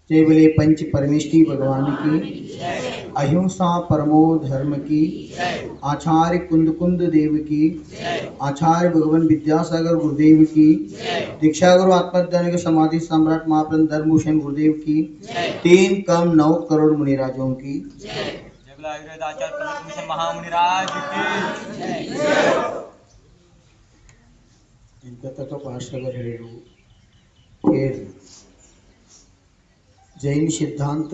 जय बोले पंच परमेष्टि भगवान की, अहिंसा परमो धर्म की, आचार्य कुंद कुंद देव की, आचार्य भगवान विद्यासागर गुरुदेव की, दीक्षा गुरु आत्मज्ञान के समाधि सम्राट महाप्रभु धर्मभूषण गुरुदेव की, 3 कम 9 करोड़ मुनिराजों की, आयुर्वेद आचार्य महामुनिराज की। इनका तक पार्श्वगर हेळु ಕೇಳಿ ಜೈನ ಸಿದ್ಧಾಂತ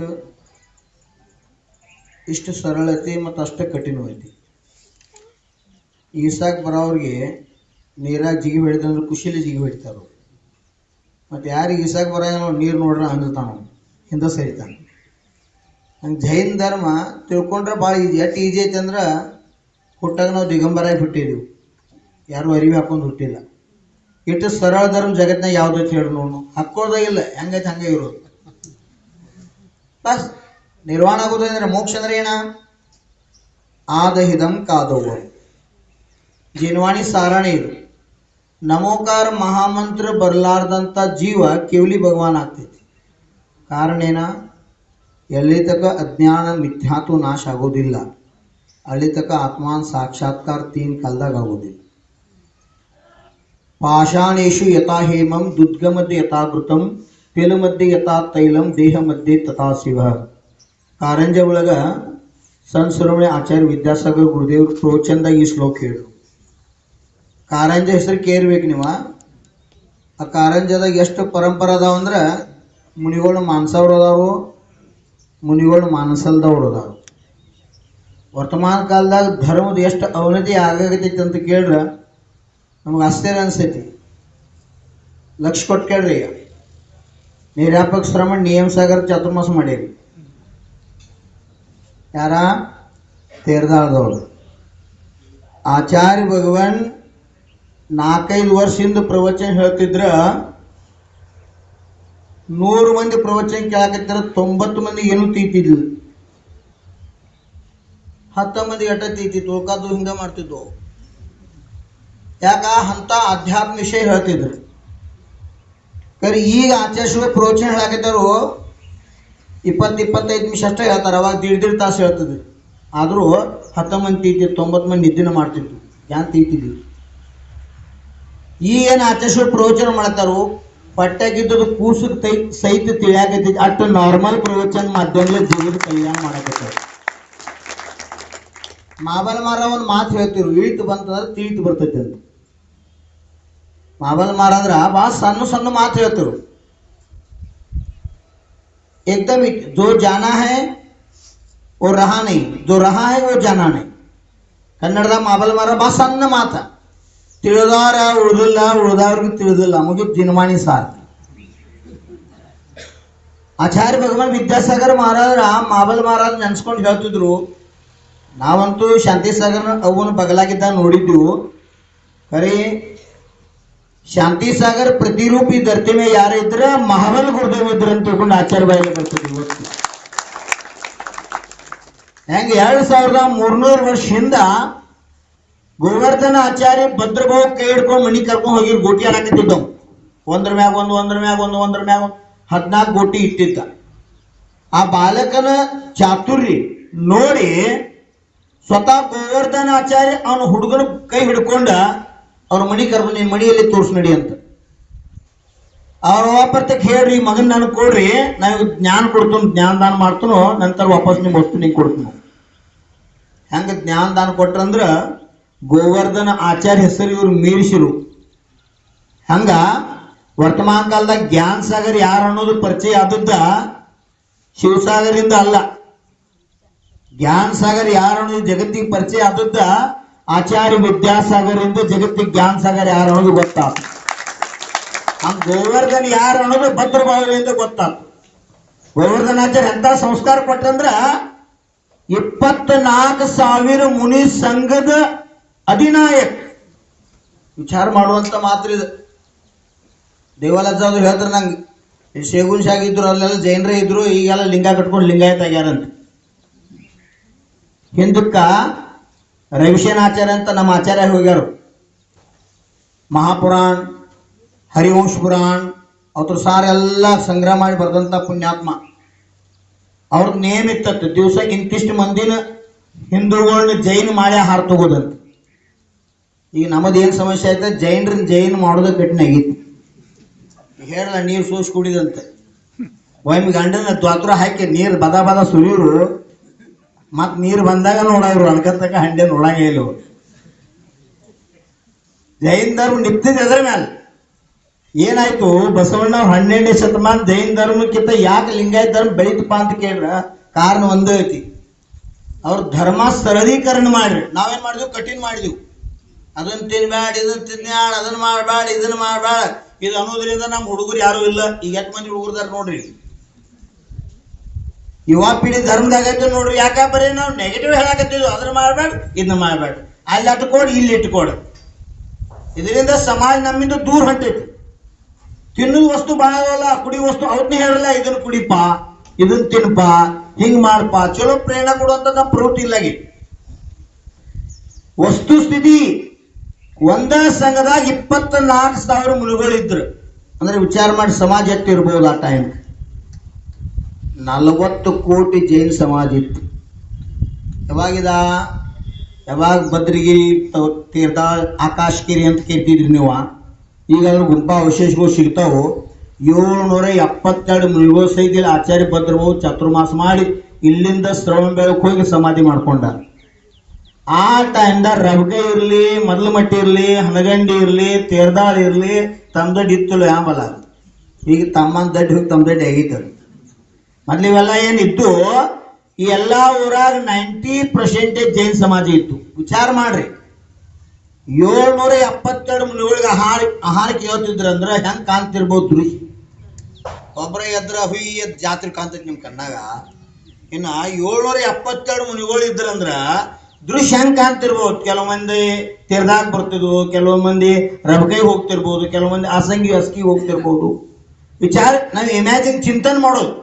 ಇಷ್ಟು ಸರಳತೆ ಮತ್ತು ಅಷ್ಟೇ ಕಠಿಣವೈತಿ. ಈಸಾಕ್ ಬರೋರಿಗೆ ನೀರಾಗ ಜಿಗಿ ಹೊಡಿದಂದ್ರೆ ಖುಷಿಲಿ ಜಿಗಿ ಹೊಡಿತಾರ. ಮತ್ತು ಯಾರಿಗೆ ಈಸಾಕ್ ಬರೋ ನೀರು ನೋಡ್ರೆ ಅಂಜತಾನ, ಹಿಂದೆ ಸರಿತಾನೆ. ಹಂಗೆ ಜೈನ ಧರ್ಮ ತಿಳ್ಕೊಂಡ್ರೆ ಭಾಳ ಈಜಿ. ಎಷ್ಟು ಈಜಿ ಐತೆ ಅಂದ್ರೆ ಹುಟ್ಟಾಗ ನಾವು ದಿಗಂಬರಾಗಿ ಹುಟ್ಟಿದ್ದೀವಿ, ಯಾರು ಅರಿವಿ ಹಾಕೊಂಡು ಹುಟ್ಟಿಲ್ಲ. ಇಟ್ಟು ಸರಳ ಧರ್ಮ ಜಗತ್ತಿನಾಗ ಯಾವ್ದೈತೆ ಹೇಳಿ ನೋಡು, ಹಾಕೋದಾಗಿಲ್ಲ, ಹೆಂಗೈತೆ ಹಂಗೆ ಇರೋದು. ಬಸ್ ನಿರ್ವಾಣ ಆಗೋದು ಅಂದ್ರೆ ಮೋಕ್ಷ ಅಂದ್ರೆ ಏನ? ಆದಹಿದಂ ಕಾದವ್ವ ಜಿನ್ವಾಣಿ ಸಾರಾಣಿ ಇದು. ನಮೋಕಾರ ಮಹಾಮಂತ್ರ ಬರಲಾರ್ದಂಥ ಜೀವ ಕೇವಲಿ ಭಗವಾನ್ ಆಗ್ತೈತಿ. ಕಾರಣ ಏನ? ಎಲ್ಲಿ ತಕ ಅಜ್ಞಾನ ಮಿಥ್ಯಾತ್ವ ನಾಶ ಆಗೋದಿಲ್ಲ, ಅಲ್ಲಿ ತಕ ಆತ್ಮಾನ್ ಸಾಕ್ಷಾತ್ಕಾರ 3 ಕಾಲದಾಗ ಆಗೋದಿಲ್ಲ. ಪಾಷಾಣೇಶು ಯಥಾ ಹೇಮಂ ದುದ್ಗ ಮಧ್ಯೆ ಯಥಾ ಘೃತಂ ತೆಲು ಮಧ್ಯೆ ಯಥಾ ತೈಲಂ ದೇಹ ಮಧ್ಯೆ ತಥಾ ಶಿವ. ಕಾರಂಜ ಒಳಗ ಸಂತ ಶಿರೋಮಣಿ ಆಚಾರ್ಯ ವಿದ್ಯಾಸಾಗರ್ ಗುರುದೇವ್ರ ಪ್ರವಚನದಾಗ ಈ ಶ್ಲೋಕ ಹೇಳಿದ್ರು. ಕಾರಂಜ ಹೆಸರು ಕೇರ್ಬೇಕು ನೀವು. ಆ ಕಾರಂಜದಾಗ ಎಷ್ಟು ಪರಂಪರೆ ಅದಾವ ಅಂದ್ರೆ, ಮುನಿಗಳು ಮಾನಸವ್ರು ಅದಾರು, ಮುನಿಗಳು ಮಾನಸಲ್ದವ್ರು ಅದಾರು. ವರ್ತಮಾನ ಕಾಲದಾಗ ಧರ್ಮದ ಎಷ್ಟು ಅವನತಿ ಆಗತೈತಿ ಅಂತ ಕೇಳ್ರೆ ನಮಗೆ ಆಶ್ಚರ್ಯ ಅನಿಸ್ತೈತಿ. ಲಕ್ಷ ಕೊಟ್ಟು ಕೇಳ್ರಿ. ಈಗ ನಿರ್ಯಾಪಕ ಶ್ರಮಣ ನಿಯಮ ಸಾಗರ್ ಚಾತುರ್ಮಾಸ ಮಾಡೀರಿ. ಯಾರ? ತೇರ್ದಾಳದವ್ರು. ಆಚಾರ್ಯ ಭಗವಾನ್ 4-5 ವರ್ಷದಿಂದ ಪ್ರವಚನ ಹೇಳ್ತಿದ್ರ 100 ಮಂದಿ ಪ್ರವಚನ ಕೇಳಾಕತ್ತಿರ, 90 ಮಂದಿ ಏನೂ ತೀತಿದ್ಲು, 10 ಮಂದಿ ಎಟ್ಟ ತೀತಿತ್ತು, ಉಳ್ಕಾದು ಹಿಂಗೆ ಮಾಡ್ತಿದ್ವು. ಯಾಕ? ಅಂತ ಆಧ್ಯಾತ್ಮ ವಿಷಯ ಹೇಳ್ತಿದ್ರು. ಕರೆ ಈಗ ಆಚಾರ್ಯ ಪ್ರವಚನ ಹೇಳಾಕತ್ತಾರು 20-25 ನಿಮಿಷ ಅಷ್ಟೇ ಹೇಳ್ತಾರೆ. ಅವಾಗ 1.5 ತಾಸು ಹೇಳ್ತಿದ್ರು. ಆದರೂ 10 ಮಂದಿ ತೀತಿತ್ತು, 90 ಮಂದಿ ನಿದ್ದಿನ ಮಾಡ್ತಿತ್ತು, ಯಾನ್ ತೀತಿದ್ವಿ. ಈಗ ಏನು ಆಚಾರ್ಯ ಪ್ರವಚನ ಮಾಡ್ತಾರೋ ಪಟ್ಟಾಗಿದ್ದದು ಕೂಸು ಸಹಿತ ತಿಳಿಯಾಕೈತಿ. ಅಷ್ಟು ನಾರ್ಮಲ್ ಪ್ರವಚನ ಮಾಧ್ಯಮದಲ್ಲಿ ಜೀವದ ಕಲ್ಯಾಣ ಮಾಡಕತ್ತಾರೆ. ಮಾಬಲ್ ಮಾರ ಒಂದು ಮಾತು ಹೇಳ್ತಿರು, ಇಳಿತು ಬಂತಂದ್ರೆ ತಿಳಿತು ಬರ್ತೈತಿ ಅಂತ. ಮಾಬಲ್ ಮಾರ ಅಂದ್ರೆ ಭಾಳ ಸಣ್ಣ ಸಣ್ಣ ಮಾತು ಹೇಳ್ತಿರು. एकदम जो जाना है वो रहा नहीं, जो रहा है वो जाना नहीं. ಕನ್ನಡದ ಮಾಬಲ್ ಮಾರ ಭಾಳ ಸಣ್ಣ ಮಾತ. ತಿಳಿದವ್ರ ಉಳಿದಿಲ್ಲ, ಉಳಿದವ್ರಿಗೆ ತಿಳಿದಿಲ್ಲ, ಮುಗಿ ಜಿನ್ವಾಣಿ ಸಾರ್. ಆಚಾರ್ಯ ಭಗವಾನ್ ವಿದ್ಯಾಸಾಗರ್ ಮಹಾರಾಜರ ಮಾಬಲ್ ಮಹಾರಾಜ್ ನೆನ್ಸ್ಕೊಂಡು ಹೇಳ್ತಿದ್ರು. ನಾವಂತೂ ಶಾಂತಿಸಾಗರ್ ಅವನ ಬಗಲಾಗಿದ್ದ ನೋಡಿದ್ದೆವು. ಖರೆ ಶಾಂತಿಸಾಗರ್ ಪ್ರತಿರೂಪಿ ಧರ್ತಿ ಮೇ ಯಾರು ಇದ್ರೆ ಮಹಾಬಲ್ ಗುರುದೇವ್ ಇದ್ರು ಅಂತ ತಿಳ್ಕೊಂಡು ಆಚಾರ್ಯ ಬಾಯಿಗೆ ಬರ್ತಿದ್ವಿ. ಹೆಂಗೆ 2300 ವರ್ಷದಿಂದ ಗೋವರ್ಧನ ಆಚಾರ್ಯ ಭದ್ರಭಾವ ಕೈ ಹಿಡ್ಕೊಂಡು ಮಣಿ ಕರ್ಕೊಂಡು ಹೋಗಿ ಗೋಟಿ ಆಡಾಕತ್ತಿದ್ದವು. ಒಂದ್ರ ಮ್ಯಾಗ ಒಂದು 14 ಗೋಟಿ ಇಟ್ಟಿದ್ದ. ಆ ಬಾಲಕನ ಚಾತುರ್ಯ ನೋಡಿ ಸ್ವತಃ ಗೋವರ್ಧನ ಆಚಾರ್ಯ ಅವನ ಹುಡುಗನ ಕೈ ಹಿಡ್ಕೊಂಡ ಅವ್ರ ಮಣಿ ಕರ್ಕೊಂಡು, ನಿನ್ನ ಮಣಿಯಲ್ಲಿ ತೋರ್ಸ್ ನಡಿ ಅಂತ. ಅವ್ರ ವಾಪರ್ತಕ್ಕೆ ಹೇಳ್ರಿ, ಮಗನ್ ನನಗೆ ಕೊಡ್ರಿ, ನನಗೆ ಜ್ಞಾನ ಕೊಡ್ತೀನಿ, ಜ್ಞಾನ ದಾನ ಮಾಡ್ತನೋ, ನಂತರ ವಾಪಸ್ ನಿಮ್ಮ ವಸ್ತು ನಿಂಗೆ ಕೊಡ್ತೀನಿ. ಹೆಂಗೆ ಜ್ಞಾನ ದಾನ ಕೊಟ್ರಂದ್ರ ಗೋವರ್ಧನ ಆಚಾರ್ಯ ಹೆಸರು ಇವ್ರು ಮೀರಿಸಿರು. ಹಂಗ ವರ್ತಮಾನ ಕಾಲದಾಗ ಜ್ಞಾನ ಸಾಗರ್ ಯಾರು ಅನ್ನೋದು ಪರಿಚಯ ಆದದ್ದ ಶಿವಸಾಗರಿಂದ ಅಲ್ಲ. ಜ್ಞಾನ ಸಾಗರ್ ಯಾರು ಅನ್ನೋದು ಜಗತ್ತಿಗೆ ಪರಿಚಯ ಆದದ್ದ ಆಚಾರ್ಯ ವಿದ್ಯಾಸಾಗರಿಂದ ಜಗತ್ತಿಗೆ ಜ್ಞಾನ ಸಾಗರ್ ಯಾರು ಅನ್ನೋದು ಗೊತ್ತಾತು. ಹಂಗ ಗೋವರ್ಧನ್ ಯಾರು ಅನ್ನೋದು ಭದ್ರಭಾವದಿಂದ ಗೊತ್ತಾತು. ಗೋವರ್ಧನಾಚಾರ್ಯ ಎಂತ ಸಂಸ್ಕಾರ ಕೊಟ್ಟಂದ್ರ 24,000 ಮುನಿ ಸಂಘದ ಅಧಿನಾಯಕ. ವಿಚಾರ ಮಾಡುವಂತ ಮಾತ್ರ ಇದು. ದೇವಾಲಯದವ್ರು ಹೇಳ್ತಾರೆ, ನಂಗೆ ಶೇಗುನ್ ಶಾಗ್ ಇದ್ರು, ಅಲ್ಲೆಲ್ಲ ಜೈನರೇ ಇದ್ರು, ಈಗೆಲ್ಲ ಲಿಂಗ ಕಟ್ಕೊಂಡು ಲಿಂಗಾಯತ ಆಗ್ಯಾರಂತ. ಹಿಂದಕ್ಕ ರವಿಶೇನ ಆಚಾರ್ಯ ಅಂತ ನಮ್ಮ ಆಚಾರ್ಯ ಹೋಗ್ಯಾರು. ಮಹಾಪುರಾಣ, ಹರಿವಂಶ ಪುರಾಣ, ಅವ್ರ ಸಾರ್ ಎಲ್ಲ ಸಂಗ್ರಹ ಮಾಡಿ ಬರ್ದಂಥ ಪುಣ್ಯಾತ್ಮ. ಅವ್ರದ್ದು ನೇಮ್ ಇತ್ತತ್ತು, ದಿವ್ಸಕ್ಕೆ ಇಂತಿಷ್ಟು ಮಂದಿನ ಹಿಂದೂಗಳನ್ನ ಜೈನ್ ಮಾಡಿ ಹಾರು ತಗೋದಂತ. ಈಗ ನಮ್ಮದೇನು ಸಮಸ್ಯೆ ಆಯ್ತು, ಜೈನ್ರನ್ನ ಜೈನ್ ಮಾಡೋದು ಕಠಿಣ ಆಗಿತ್ತು. ಹೇಳಲ್ಲ ನೀರು ಸೋಸಿ ಕುಡಿದಂತೆ. ಒಮ್ಮೆ ಗಂಡನ ದ್ವಾತ್ರ ಹಾಕಿ ನೀರು ಬದ ಬದ ಸುರಿಯೋರು, ಮತ್ತು ನೀರು ಬಂದಾಗ ನೋಡಾದ್ರು ಅನ್ಕತ್ತಕ ಹಂಡೆ ನೋಡಂಗೇ ಇಲ್ಲ. ಜೈನ್ ಧರ್ಮ ನಿಂತಿದ್ದು ಅದ್ರ ಮೇಲೆ ಏನಾಯ್ತು, ಬಸವಣ್ಣ 12ನೇ ಶತಮಾನ ಜೈನ್ ಧರ್ಮಕ್ಕಿಂತ ಯಾಕೆ ಲಿಂಗಾಯತ ಧರ್ಮ ಬೆಳೀತಪ್ಪ ಅಂತ ಕೇಳ್ರ ಕಾರಣ ಒಂದೇ ಐತಿ. ಅವ್ರ ಧರ್ಮ ಸರಳೀಕರಣ ಮಾಡ್ರಿ, ನಾವೇನ್ ಮಾಡಿದ್ವಿ ಕಠಿಣ ಮಾಡಿದ್ವಿ. ಅದನ್ನ ತಿನ್ಬೇಡ, ಇದನ್ನ ತಿನ್ಯಾಡ, ಅದನ್ನ ಮಾಡಬೇಡ, ಇದನ್ನ ಮಾಡಬೇಡ, ಇದು ಅನ್ನೋದ್ರಿಂದ ನಮ್ಮ ಹುಡುಗರು ಯಾರು ಇಲ್ಲ. ಈಗ ಎಷ್ಟು ಮಂದಿ ಹುಡುಗರ್ದಾರ ನೋಡ್ರಿ. ಯುವ ಪೀಳಿ ಧರ್ಮದಾಗೈತೆ ನೋಡ್ರಿ. ಯಾಕೆ ಬರೀ ನಾವು ನೆಗೆಟಿವ್ ಹೇಳಕತ್ತಿದ್ವಿ, ಅದನ್ನ ಮಾಡಬೇಡ, ಇದನ್ನ ಮಾಡಬೇಡ, ಅಲ್ಲಿ ಇಟ್ಕೊಡು, ಇಲ್ಲಿ ಇಟ್ಕೊಡು. ಇದರಿಂದ ಸಮಾಜ ನಮ್ಮಿಂದ ದೂರ ಹೊಂಟೈತಿ. ತಿನ್ನೋದು ವಸ್ತು ಬಾಳಲ್ಲ, ಕುಡಿ ವಸ್ತು ಅವತ್ತೇ ಹೇಳಲ್ಲ, ಇದನ್ನ ಕುಡಿಪ, ಇದನ್ನ ತಿನ್ಪ, ಹಿಂಗ್ ಮಾಡಪ್ಪ, ಚಲೋ ಪ್ರೇರಣೆ ಕೊಡುವಂತ ನಮ್ಮ ಪ್ರವೃತ್ತಿ ಇಲ್ಲಾಗಿ. ವಸ್ತು ಸ್ಥಿತಿ ಒಂದ ಸಂಘದಾಗ 24,000 ಮುನಿಗಳಿದ್ರು ಅಂದ್ರೆ ವಿಚಾರ ಮಾಡಿ ಸಮಾಜ ಎಷ್ಟಿರ್ಬೋದು. ಆ ಟೈಮ್ 40 ಕೋಟಿ ಜೈನ ಸಮಾಜ ಇತ್ತು. ಯಾವಾಗ ಬದ್ರಿಗಿರಿ, ತೀರ್ಥ, ಆಕಾಶಗಿರಿ ಅಂತ ಕೇಳ್ತಿದ್ರಿ ನೀವು. ಈಗ ಅದ್ರ ಗುಂಪಾ ಅವಶೇಷಗಳು ಸಿಗ್ತಾವು. 772 ಮುನಿಗಳು ಸಹಿತ ಆಚಾರ್ಯ ಭದ್ರಭಾವು ಚಾತುರ್ಮಾಸ ಮಾಡಿ ಇಲ್ಲಿಂದ ಶ್ರವಣ ಬೆಳಕು ಹೋಗಿ ಸಮಾಧಿ ಮಾಡ್ಕೊಂಡ. ಆ ಟೈಮ್ದಾಗ ರಬಕೆ ಇರಲಿ, ಮೊದಲು ಮಟ್ಟಿ ಇರಲಿ, ಹನಗಂಡಿ ಇರಲಿ, ತೇರ್ದಾಳ ಇರಲಿ, ತಮ್ದಡ್ಡಿ ಇತ್ತಲ್ಲ ಆಂಬಲ್ಲ. ಈಗ ತಮ್ಮನ ದಡ್ಡಿ ಹೋಗಿ ತಮ್ದಡ್ಡಿ ಆಗೈತದ. ಮೊದ್ಲು ಇವೆಲ್ಲ ಏನಿತ್ತು, ಈ ಎಲ್ಲ ಊರಾಗ 90% ಜೈನ್ ಸಮಾಜ ಇತ್ತು. ವಿಚಾರ ಮಾಡ್ರಿ, 772 ಮುನಿಗಳಿಗೆ ಆಹಾರ ಕೇಳ್ತಿದ್ರು ಅಂದ್ರೆ ಹೆಂಗ್ ಕಾಣ್ತಿರ್ಬೋದು ದೃಶ್ಯ. ಒಬ್ಬರ ಎದ್ರ ಹುಯಿ ಎದ್ ಜಾತ್ರೆ ಕಾಣ್ತೈತಿ ನಿಮ್ ಕಣ್ಣಾಗ. ಇನ್ನ 772 ಮುನಿಗಳು ಇದ್ರಂದ್ರ ದೃಶ್ಯ ಹೆಂಗ್ ಕಾಣ್ತಿರ್ಬೋದು. ಕೆಲವು ಮಂದಿ ತೀರ್ದಾಗ ಬರ್ತಿದ್ವು, ಕೆಲವು ಮಂದಿ ರಬಕೈ ಹೋಗ್ತಿರ್ಬೋದು, ಕೆಲವು ಮಂದಿ ಆಸಂಗಿ ಅಸ್ಕಿ ಹೋಗ್ತಿರ್ಬೋದು. ವಿಚಾರ ನಾವು ಇಮ್ಯಾಜಿನ್ ಚಿಂತನೆ ಮಾಡೋದು.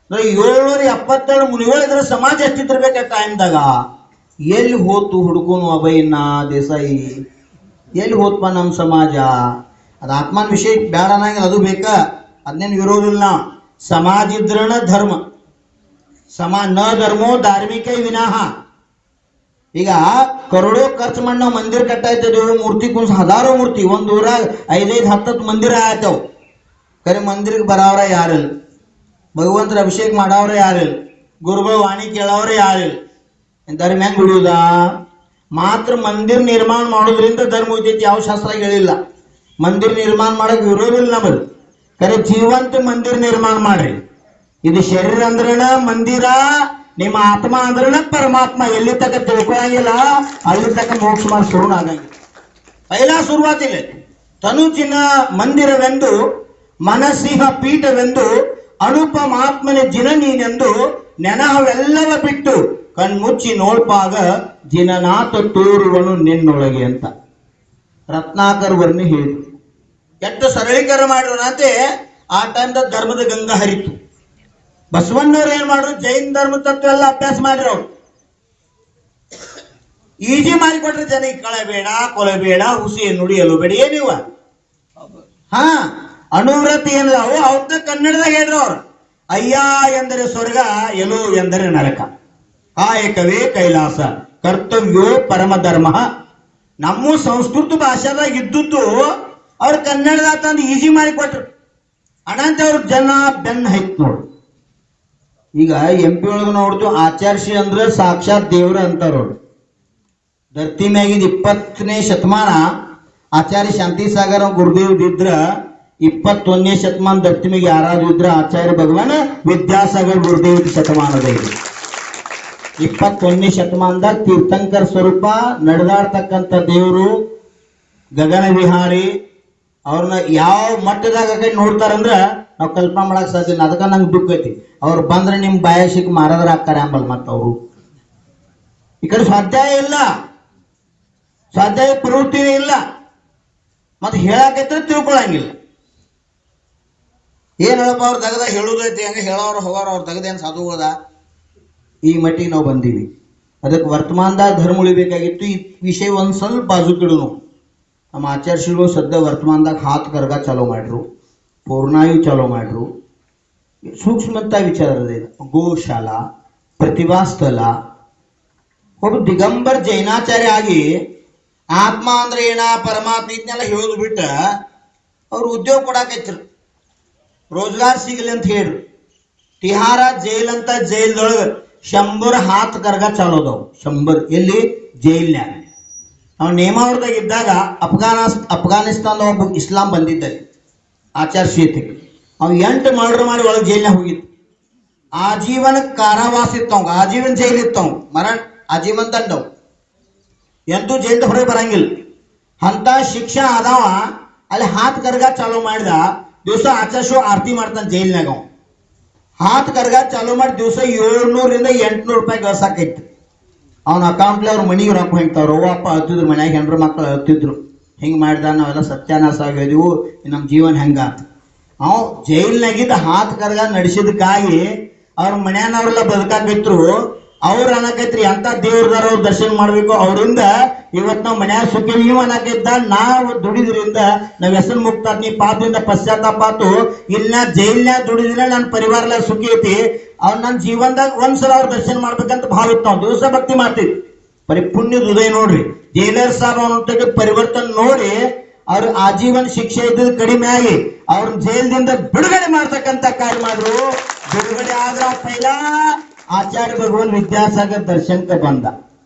772 ಮುನಿಗಳು ಇದ್ರ ಸಮಾಜ ಎಷ್ಟಿರ್ಬೇಕ ಟೈಮ್ದಾಗ. ಎಲ್ಲಿ ಹೋತು ಹುಡುಕನು ಅಭಯನ್ನ ದೇಸಾಯಿ, ಎಲ್ಲಿ ಹೋತ್ಪ ನಮ್ಮ ಸಮಾಜ. ಅದು ಆತ್ಮನ ವಿಷಯ ಬೇಡ ಅನ್ನಂಗಿಲ್ಲ, ಅದು ಬೇಕಾ, ಅದನ್ನೇನು ವಿರೋಧಿಲ್ಲ. ಸಮಾಜ ಇದ್ರನ ಧರ್ಮ, ನ ಧರ್ಮೋ ಧಾರ್ಮಿಕ ವಿನಾಹ. ಈಗ ಕರೋಡೋ ಖರ್ಚು ಮಾಡಿ ನಾವು ಮಂದಿರ ಕಟ್ಟಾಯ್ತಿದ್ದೇವೆ, ಮೂರ್ತಿ ಕುಂಸ್ 1000 ಮೂರ್ತಿ, ಒಂದು ಊರಾಗ 5-10 ಮಂದಿರ ಆಯ್ತವು. ಕರೆ ಮಂದಿರಕ್ಕೆ ಬರೋವ್ರ ಯಾರಿಲ್ಲ, ಭಗವಂತರ ಅಭಿಷೇಕ ಮಾಡವ್ರ ಯಾರಿಲ್ಲ, ಗುರುಗಳು ವಾಣಿ ಕೇಳವ್ರ ಯಾರಿಲ್ಲ. ಧರ್ಮ ಹೆಂಗ್ ಉಳಿಯುದ? ಮಾತ್ರ ಮಂದಿರ ನಿರ್ಮಾಣ ಮಾಡೋದ್ರಿಂದ ಧರ್ಮ ಉಳಿತೈತಿ. ಯಾವ ಶಾಸ್ತ್ರ ಹೇಳಿಲ್ಲ ಮಂದಿರ ನಿರ್ಮಾಣ ಮಾಡಕ್ ವಿರೋಧ ಇಲ್ಲ ನಮ್ಮದು. ಕರೆ ಜೀವಂತ ಮಂದಿರ ನಿರ್ಮಾಣ ಮಾಡ್ರಿ. ಇದು ಶರೀರ ಅಂದ್ರನ ಮಂದಿರ, ನಿಮ್ಮ ಆತ್ಮ ಅಂದ್ರನ ಪರಮಾತ್ಮ. ಎಲ್ಲಿ ತಕ್ಕ ತಿಳ್ಕೊಳಂಗಿಲ್ಲ ಅಲ್ಲಿ ತಕ್ಕ ಮೋಕ್ಷ ಮಾಡಿ ಶುರು ಆಗಂಗಿಲ್ಲ. ಪೈಲಾ ಶುರುವಾತಿಲ್ಲ. ತನುಚಿನ ಮಂದಿರವೆಂದು ಮನಸ್ಸಿಹ ಪೀಠವೆಂದು ಅನುಪಮಾತ್ಮನ ಜಿನ ನೀನೆಂದು ನೆನಹವೆಲ್ಲವ ಬಿಟ್ಟು ಕಣ್ಮುಚ್ಚಿ ನೋಡ್ಪಾಗ ಜಿನನಾಥ ತೋರುವನು ನಿನ್ನೊಳಗೆ ಅಂತ ರತ್ನಾಕರ್ ವರ್ಣಿ ಹೇಳಿದ್ರು. ಎಷ್ಟು ಸರಳೀಕರಣ ಮಾಡಿರೋನಂತೆ ಆ ಟೈಮ್ದಾಗ ಧರ್ಮದ ಗಂಗಾ ಹರಿತು. ಬಸವಣ್ಣವ್ರು ಏನ್ ಮಾಡ್ರು, ಜೈನ ಧರ್ಮ ತತ್ವ ಎಲ್ಲ ಅಭ್ಯಾಸ ಮಾಡಿದ್ರು. ಅವ್ರು ಈಜಿ ಮಾಡಿಕೊಟ್ರೆ ಜನಕ್ಕೆ ಕಳಬೇಡ, ಕೊಲಬೇಡ, ಹುಸಿ ನುಡಿಯಲು ಬೇಡ, ಏನಿವ ಹಾ ಅನುವ್ರತಿ ಏನಿಲ್ಲ. ಅವು ಅವ್ರನ್ನ ಕನ್ನಡದಾಗ ಹೇಳ್ರು ಅವ್ರು. ಅಯ್ಯ ಎಂದರೆ ಸ್ವರ್ಗ, ಎಲು ಎಂದರೆ ನರಕ, ಕಾಯಕವೇ ಕೈಲಾಸ, ಕರ್ತವ್ಯೋ ಪರಮ ಧರ್ಮ. ನಮ್ಮ ಸಂಸ್ಕೃತ ಭಾಷೆದಾಗ ಇದ್ದದ್ದು ಅವ್ರು ಕನ್ನಡದಾಗ ತಂದು ಈಜಿ ಮಾಡಿಕೊಟ್ರು. ಅನಂತ ಅವ್ರ ಜನ ಬೆನ್ನ ಹೈತ್ ನೋಡ್ರಿ. ಈಗ MP ಒಳಗ ನೋಡ್ತು, ಆಚಾರ್ಯ ಅಂದ್ರೆ ಸಾಕ್ಷಾತ್ ದೇವ್ರ ಅಂತಾರೋರು. ಧರ್ತಿ ಮ್ಯಾಗಿದ್ 20ನೇ ಶತಮಾನ ಆಚಾರ್ಯ ಶಾಂತಿಸಾಗರ ಗುರುದೇವ್ ಇದ್ರ, 21ನೇ ಶತಮಾನ ಧರ್ತಿ ಮ್ಯಾಗ ಯಾರಾದ್ರೂ ಇದ್ರ ಆಚಾರ್ಯ ಭಗವಾನ್ ವಿದ್ಯಾಸಾಗರ್ ಗುರುದೇವ್ ಶತಮಾನದ. 21ನೇ ಶತಮಾನದಾಗ ತೀರ್ಥಂಕರ ಸ್ವರೂಪ ನಡೆದಾಡ್ತಕ್ಕಂಥ ದೇವರು ಗಗನ ವಿಹಾರಿ. ಅವ್ರನ್ನ ಯಾವ ಮಟ್ಟದಾಗ ನೋಡ್ತಾರಂದ್ರ ನಾವು ಕಲ್ಪನಾ ಮಾಡಕ್ ಸಾಧ್ಯ ಇಲ್ಲ. ಅದಕ್ಕೆ ನಂಗೆ ದುಃಖ ಐತಿ, ಅವ್ರು ಬಂದ್ರೆ ನಿಮ್ ಬಾಯಸಿಕ್ ಮಾರಾದ್ರ ಹಾಕ್ತಾರೆ ಅಂಬಲ್. ಮತ್ತ ಅವರು ಈ ಕಡೆ ಸ್ವಾಧ್ಯಾಯ ಇಲ್ಲ, ಸ್ವಾಧ್ಯಾಯ ಪ್ರವೃತ್ತಿನೇ ಇಲ್ಲ, ಮತ್ತೆ ಹೇಳಕೈತ್ರ ತಿಳ್ಕೊಳಂಗಿಲ್ಲ. ಏನ್ ಹೇಳಪ್ಪ ಅವ್ರ ತಗದ ಹೇಳುದೈತಿ, ಹಂಗ ಹೇಳೋರು ಹೋಗೋರು ಅವ್ರ ತಗದೇನು ಸಾಧುಗಳದ. ಈ ಮಟ್ಟಿಗೆ ನಾವು ಬಂದೀವಿ. ಅದಕ್ಕೆ ವರ್ತಮಾನದಾಗ ಧರ್ಮ ಉಳಿಬೇಕಾಗಿತ್ತು. ಈ ವಿಷಯ ಒಂದ್ ಸ್ವಲ್ಪ ಬಾಜು ಕಿಡುನು. ನಮ್ಮ ಆಚಾರ್ಯಗಳು ಸದ್ಯ ವರ್ತಮಾನದಾಗ ಹಾತ್ ಕರ್ಗ ಚಾಲೂ ಮಾಡ್ರು. ಪೂರ್ಣಾಯು ಚಾಲೂ ಮಾಡ್ರು. ಸೂಕ್ಷ್ಮತ ವಿಚಾರ ಇದೆ. ಗೋಶಾಲಾ, ಪ್ರತಿಭಾ ಸ್ಥಳ. ಒಬ್ಬ ದಿಗಂಬರ್ ಜೈನಾಚಾರ್ಯ ಆಗಿ ಆತ್ಮ ಅಂದ್ರೆ ಏನ, ಪರಮಾತ್ಮ ಇದನ್ನೆಲ್ಲ ಹೇಳೋದು ಬಿಟ್ಟ ಅವ್ರು ಉದ್ಯೋಗ ಕೊಡಾಕೈತ್ರು, ರೋಜ್ಗಾರ್ ಸಿಗಲಿ ಅಂತ ಹೇಳ್ರು. ತಿಹಾರ ಜೈಲ್ ಅಂತ ಜೈಲ್ದೊಳಗೆ 100 ಹಾತ್ ಕರ್ಗ ಚಾಲೋದವು. 100 ಎಲ್ಲಿ? ಜೈಲ್ನ್ಯಾಗ. ಅವ್ನು ನೇಮಾವರದಾಗ ಇದ್ದಾಗ ಅಫ್ಘಾನಿಸ್ತಾನದ ಒಬ್ಬ ಇಸ್ಲಾಂ ಬಂದಿದ್ದಲ್ಲಿ ಆಚಾರ ಶೀತಿಗೆ ಅವ್ನು 8 ಮರ್ಡರ್ ಮಾಡಿ ಒಳಗೆ ಜೈಲ್ನಾಗ ಹೋಗಿತ್ತು. ಆಜೀವನ ಕಾರಾವಾಸ ಇತ್ತು, ಅವಂಗ ಆಜೀವನ ಜೈಲ್ ಇತ್ತು, ಅವ್ ಮರಣ ಆಜೀವನ್ ದಂಡವ್, ಎಂತೂ ಜೈಲ್ದ ಹೊರಗೆ ಬರಂಗಿಲ್ಲ. ಅಂತ ಶಿಕ್ಷೆ ಆದವ ಅಲ್ಲಿ ಹಾತ್ ಕರ್ಗ ಚಾಲೂ ಮಾಡಿದ. ದಿವಸ ಆಚಾರ್ಶು ಆರತಿ ಮಾಡ್ತಾನೆ ಜೈಲ್ನಾಗ. ಅವ ಹಾತ್ ಕರ್ಗ ಚಾಲೂ ಮಾಡಿ ದಿವಸ 700 ರಿಂದ 800 ರೂಪಾಯಿ ಗಳಿಸಾಕೈತಿ. ಅವನ ಅಕೌಂಟ್ಲಿ ಅವ್ರ ಮನೆಗೆ ರೊಕ್ಕ ಹೊಂಟಾವ್ರು. ಅಪ್ಪ ಅಳ್ತಿದ್ರು, ಮನ್ಯಾಗ ಹೆಂಡ್ರು ಮಕ್ಕಳು ಅಳ್ತಿದ್ರು. ಹಿಂಗೆ ಮಾಡಿದ, ನಾವೆಲ್ಲ ಸತ್ಯಾನಾಶ ಆಗಿದ್ವು, ನಮ್ಮ ಜೀವನ ಹೆಂಗಾತ. ಅವ್ ಜೈಲ್ನಾಗಿದ್ದ ಹಾತ್ ಕರ್ಗ ನಡೆಸಿದಕ್ಕಾಗಿ ಅವ್ರ ಮನ್ಯಾನವ್ರೆಲ್ಲ ಬದುಕಾಕೈತ್ರು. ಅವ್ರು ಅನ್ನಕೈತ್ರಿ ಎಂತ ದೇವ್ರದಾರ ಅವ್ರ ದರ್ಶನ ಮಾಡ್ಬೇಕು, ಅವರಿಂದ ಇವತ್ತು ನಾವು ಮನ್ಯಾಗ ಸುಖಿ. ನೀವು ಅನ್ನಕೈತ ನಾವು ದುಡಿದ್ರಿಂದ ನಾವ್ ವ್ಯಸನ ಮುಕ್ತ, ನೀ ಪಾಪದಿಂದ ಪಶ್ಚಾತ್ತಾಪ ಆತು. ಇಲ್ಲ ಜೈಲ್ನ್ಯಾಗ ದುಡಿದ್ರೆ ನನ್ನ ಪರಿವಾರ ಸುಖಿ ಐತಿ. ಅವ್ರು ನನ್ನ ಜೀವನದಾಗ ಒಂದ್ಸಲ ಅವ್ರ ದರ್ಶನ ಮಾಡ್ಬೇಕಂತ ಭಾವ ಇತ್ತು. ನಾವು ದಿವಸ ಭಕ್ತಿ ಮಾಡ್ತೀವಿ. ಬರೀ ಪುಣ್ಯದ ಹೃದಯ ನೋಡ್ರಿ. ಜೈಲರ್ ಸಾಬ್ ಅವನ ಪರಿವರ್ತನೆ ನೋಡಿ ಅವ್ರ ಆಜೀವನ ಶಿಕ್ಷೆ ಇದ್ದದ್ದು ಕಡಿಮೆ ಆಗಿ ಅವ್ರ ಜೈಲ್ದಿಂದ ಬಿಡುಗಡೆ ಮಾಡ್ತಕ್ಕಂಥ ಕಾರ್ಯ ಮಾಡಿದ್ರು. ಬಿಡುಗಡೆ ಆದ್ರ ಪೈಲಾ ಆಚಾರ್ಯ ಭಗವಾನ್ ವಿದ್ಯಾಸಾಗರ್ ದರ್ಶನಕ್ಕೆ ಬಂದ.